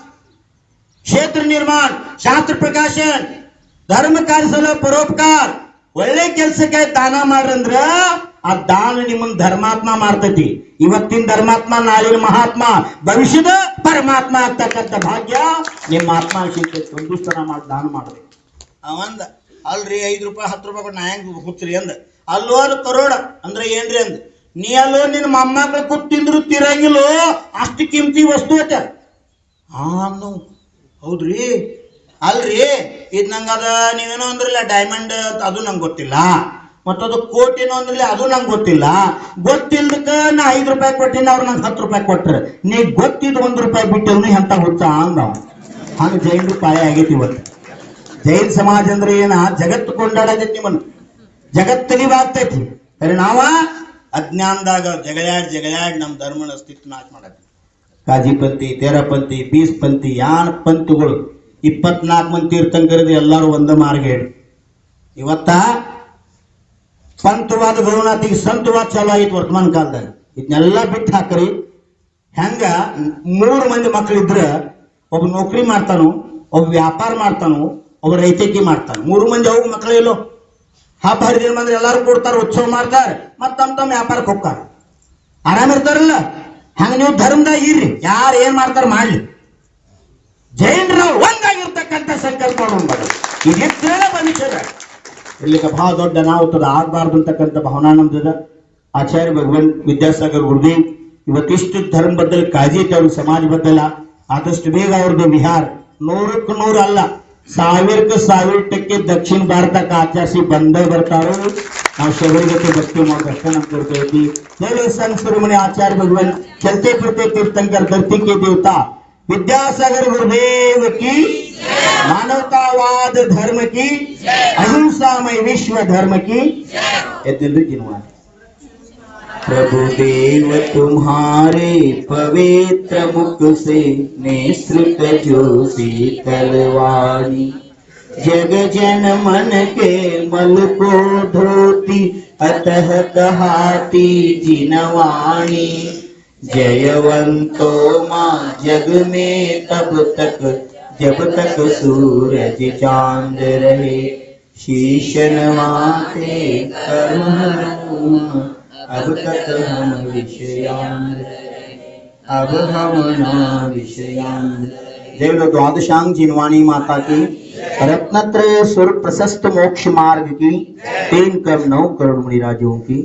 ಕ್ಷೇತ್ರ ನಿರ್ಮಾಣ, ಶಾಸ್ತ್ರ ಪ್ರಕಾಶನ, ಧರ್ಮ ಕಾರ್ಯ ಪರೋಪಕಾರ, ಒಳ್ಳೆ ಕೆಲ್ಸಕ್ಕೆ ದಾನ ಮಾಡ್ರಂದ್ರ ಆ ದಾನ ನಿಮ್ಮನ್ನ ಧರ್ಮಾತ್ಮ ಮಾಡ್ತೈತಿ. ಇವತ್ತಿನ ಧರ್ಮಾತ್ಮ, ನಾಳಿನ ಮಹಾತ್ಮ, ಭವಿಷ್ಯದ ಪರಮಾತ್ಮ ಆಗ್ತಕ್ಕಂಥ ಭಾಗ್ಯ ನಿಮ್ಮ ಆತ್ಮ ಸಿಗ್ತೈತಿ. ಸಂತುಷ್ಟನ ಮಾಡಿ ದಾನ ಮಾಡ್ಬೇಕು. ಅವಂದ ಅಲ್ರಿ 5 ರೂಪಾಯಿ 10 ರೂಪಾಯಿ ಕೊಟ್ಟು ನಾ ಹೆಂಗ್ ಹುಚ್ಚ್ರಿ ಅಂದ. ಅಲ್ಲೋರು ಕರೋಡ ಅಂದ್ರೆ ಏನ್ರಿ ಅಂದ. ನೀ ಅಲ್ಲೋ ನಿನ್ನ ಮೊಮ್ಮಕ್ಳು ಕೂತಿಂದ್ರು ತಿರಂಗಿಲ್ಲೋ ಅಷ್ಟು ಕಿಮ್ತಿ ವಸ್ತು ಐತ. ಹೌದ್ರಿ ಅಲ್ರಿ ಇದ್ ನಂಗದ ನೀವೇನೋ ಅಂದ್ರಲ್ಲ ಡೈಮಂಡ್ ಅದು ನಂಗೆ ಗೊತ್ತಿಲ್ಲ, ಮತ್ತದು ಕೋಟಿನೋ ಅಂದ್ರಲ್ಲ ಅದು ನಂಗೆ ಗೊತ್ತಿಲ್ಲ. ಗೊತ್ತಿಲ್ದಕ್ಕ ನಾ 5 ರೂಪಾಯಿ ಕೊಟ್ಟಿನ ಅವ್ರು ನಂಗೆ 10 ರೂಪಾಯಿ ಕೊಟ್ರ. ನೀ ಗೊತ್ತಿದ್ 1 ರೂಪಾಯಿ ಬಿಟ್ಟಿವ್ನು ಎಂತ ಹುಚ್ಚ ಅಂದವ. ಹಂಗ ಜೈನ್ರು ಪಾಳೆ ಆಗೈತಿ ಇವತ್ತು. ಜೈನ್ ಸಮಾಜ ಅಂದ್ರೆ ಏನ? ಜಗತ್ತು ಕೊಂಡಾಡತೈತಿ, ನಿಮ್ಮನ್ನು ಜಗತ್ತಲಿವಾಗ್ತೈತಿ. ಸರಿ ನಾವ ಅಜ್ಞಾನದಾಗ ಜಗಳಾಡಿ ನಮ್ಮ ಧರ್ಮನ ಅಸ್ತಿತ್ವ ನಾಶ ಮಾಡತ್ತೀವಿ. ಕಾಜಿಪಂಥಿ, ತೇರಪಂಥಿ, ಬೀಸ್ಪಂಥಿ, ಯಾನ್ ಪಂಥಗಳು 24 ಮಂದಿ ತೀರ್ಥಂಕರಿದ್ರೆ ಎಲ್ಲರೂ ಒಂದ ಮಾರ್ಗ ಹೇಳಿ. ಇವತ್ತ ಪಂಥವಾದ ಗೌನಾತಿಗೆ ಸಂತವಾದ ಚಾಲು ಆಗಿತ್ತು ವರ್ತಮಾನ ಕಾಲದಾಗ. ಇದನ್ನೆಲ್ಲ ಬಿಟ್ಟು ಹಾಕ್ರಿ. ಹೆಂಗ 3 ಮಂದಿ ಮಕ್ಕಳಿದ್ರ ಒಬ್ಬ ನೌಕರಿ ಮಾಡ್ತಾನು, ಒಬ್ಬ ವ್ಯಾಪಾರ ಮಾಡ್ತಾನು, ಒಬ್ಬ ರೈತಕಿ ಮಾಡ್ತಾನೆ. 3 ಮಂದಿ ಹೋಗಿ ಮಕ್ಕಳು ಎಲ್ಲೋ ಹಬ್ಬ ಹರಿದಿನ ಬಂದ್ರೆ ಎಲ್ಲಾರು ಕೊಡ್ತಾರ, ಉತ್ಸವ ಮಾಡ್ತಾರೆ, ಮತ್ತ ತಮ್ಮ ವ್ಯಾಪಾರಕ್ಕೆ ಹೋಗ್ತಾರ, ಆರಾಮಿರ್ತಾರಲ್ಲ. ಹಂಗ ನೀವು ಧರ್ಮದಾಗ ಇರ್ರಿ, ಯಾರು ಏನ್ ಮಾಡ್ತಾರ ಮಾಡ್ಲಿ. ಜೈನರು ಒಂದಾಗಿರ್ತಕ್ಕಂಥ ಸಂಕಲ್ಪ ಮಾಡೋಣ. ಇದಿದ್ರೆ ಮನುಷ್ಯರ ಇರ್ಲಿಕ್ಕೆ ಬಹಳ ದೊಡ್ಡ ಅನಾಹುತದ ಆಗ್ಬಾರ್ದು ಅಂತಕ್ಕಂಥ ಭಾವನಾ ನಮ್ದದ. ಆಚಾರ್ಯ ಭಗವಾನ್ ವಿದ್ಯಾಸಾಗರ್ ಗುರುದೇವ್ ಇವತ್ತಿಷ್ಟು ಧರ್ಮ ಬದ್ದಲ್ ಕಾಳಜಿ ಐತೆ ಅವ್ರಿಗೆ, ಸಮಾಜ ಬದ್ದಲ್ಲ. ಆದಷ್ಟು ಬೇಗ ಅವ್ರದ್ದು ವಿಹಾರ 100ಕ್ಕೆ 100 ಅಲ್ಲ 1000ಕ್ಕೆ 1000% ದಕ್ಷಿಣ ಭಾರತಕ್ಕೆ ಆಚರಿಸಿ ಬಂದೇ ಬರ್ತಾರೋ. ನಾವು ಶಬರಿಗತೆ ಭಕ್ತಿ ಮಾಡೋದಷ್ಟೇ ನಮ್ ಕೊಡ್ತೈತಿ. संत शिरोमणि आचार्य भगवान चलते फिरते तीर्थंकर धरती के देवता विद्यासागर गुरुदेव की, मानवतावाद धर्म की, अहिंसामय विश्व धर्म की। प्रभु देव तुम्हारे पवित्र मुख से निसृत जो शीतलवाणी, जग जन मन के मल को धोती अतः कहाती जिनवाणी। जयवंतो माँ जग में तब तक जब तक सूरज चांद रहे, शीश नवाते करुण अब तक हम विषयांग, अब हम ना विषयांग। जय बोलो द्वादशांग जिनवाणी माता की, रत्नत्रय सुर प्रशस्त मोक्ष मार्ग की, 3 करोड़ 9 करोड़ मुनिराजों की।